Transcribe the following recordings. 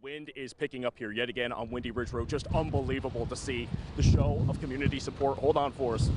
Wind is picking up here yet again on Windy Ridge Road. Just unbelievable to see the show of community support. Hold on for us.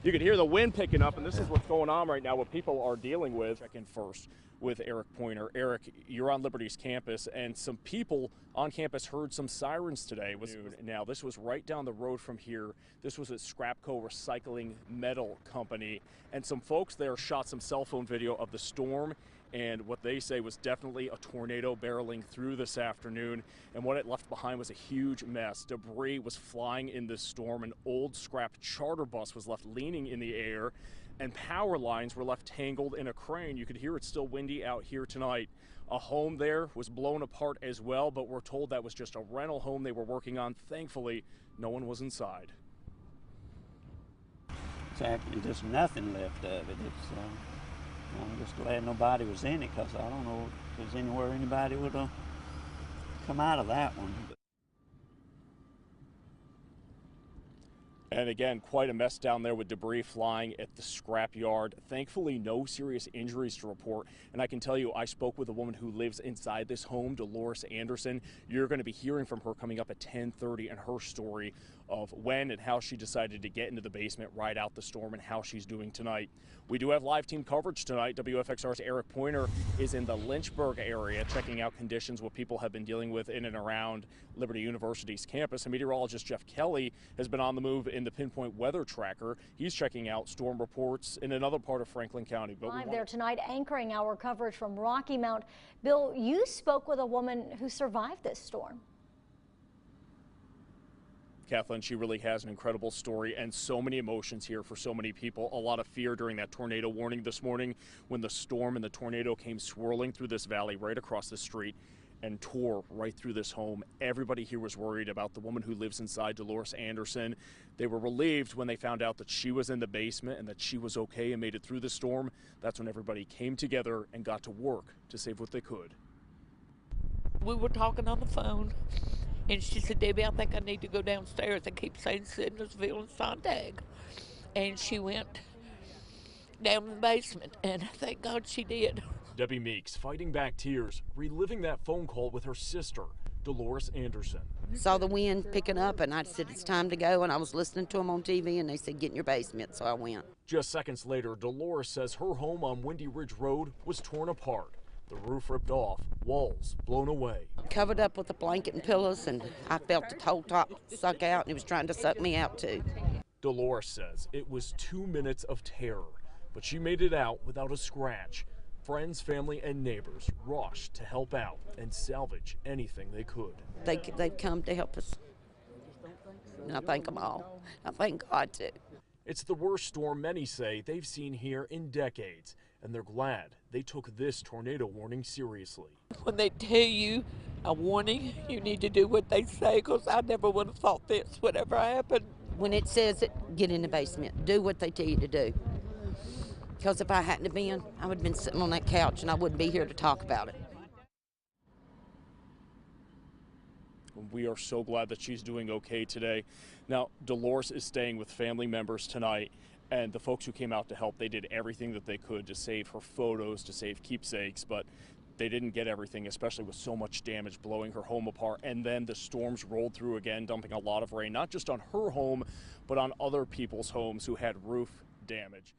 You can hear the wind picking up, and this is what's going on right now, what people are dealing with. Check in first with Eric Pointer. Eric, you're on Liberty's campus, and some people on campus heard some sirens today. Now, this was right down the road from here. This was at Scrapco Recycling Metal Company, and some folks there shot some cell phone video of the storm and what they say was definitely a tornado barreling through this afternoon, and what it left behind was a huge mess. Debris was flying in this storm. An old scrap charter bus was left leaning in the air, and power lines were left tangled in a crane. You could hear it's still windy out here tonight. A home there was blown apart as well, but we're told that was just a rental home they were working on. Thankfully, no one was inside. It's actually just nothing left of it. I'm just glad nobody was in it, because I don't know if there's anywhere anybody would have come out of that one. And again, quite a mess down there with debris flying at the scrap yard. Thankfully, no serious injuries to report. And I can tell you, I spoke with a woman who lives inside this home, Dolores Anderson. You're going to be hearing from her coming up at 10:30, and her story of when and how she decided to get into the basement, ride out the storm, and how she's doing tonight. We do have live team coverage tonight. WFXR's Eric Pointer is in the Lynchburg area checking out conditions, what people have been dealing with in and around Liberty University's campus. And meteorologist Jeff Kelly has been on the move in the Pinpoint Weather Tracker. He's checking out storm reports in another part of Franklin County. Live there tonight, anchoring our coverage from Rocky Mount. Bill, you spoke with a woman who survived this storm. Kathleen, she really has an incredible story and so many emotions here for so many people. A lot of fear during that tornado warning this morning when the storm and the tornado came swirling through this valley right across the street and tore right through this home. Everybody here was worried about the woman who lives inside, Dolores Anderson. They were relieved when they found out that she was in the basement and that she was okay and made it through the storm. That's when everybody came together and got to work to save what they could. We were talking on the phone, and she said, "Debbie, I think I need to go downstairs. I keep saying Sidnersville and Sontag." And she went down in the basement, and thank God she did. Debbie Meeks fighting back tears, reliving that phone call with her sister, Dolores Anderson. Saw the wind picking up, and I said, it's time to go, and I was listening to them on TV, and they said, get in your basement, so I went. Just seconds later, Dolores says her home on Windy Ridge Road was torn apart. The roof ripped off, walls blown away. Covered up with a blanket and pillows, and I felt the whole top suck out, and it was trying to suck me out too. Dolores says it was 2 minutes of terror, but she made it out without a scratch. Friends, family, and neighbors rushed to help out and salvage anything they could. They've come to help us, and I thank them all. I thank God too. It's the worst storm many say they've seen here in decades, and they're glad they took this tornado warning seriously. When they tell you a warning, you need to do what they say, because I never would have thought this would ever happen. When it says it, get in the basement. Do what they tell you to do. Because if I hadn't have been, I would have been sitting on that couch, and I wouldn't be here to talk about it. We are so glad that she's doing okay today. Now, Dolores is staying with family members tonight, and the folks who came out to help, they did everything that they could to save her photos, to save keepsakes, but they didn't get everything, especially with so much damage blowing her home apart. And then the storms rolled through again, dumping a lot of rain, not just on her home, but on other people's homes who had roof damage.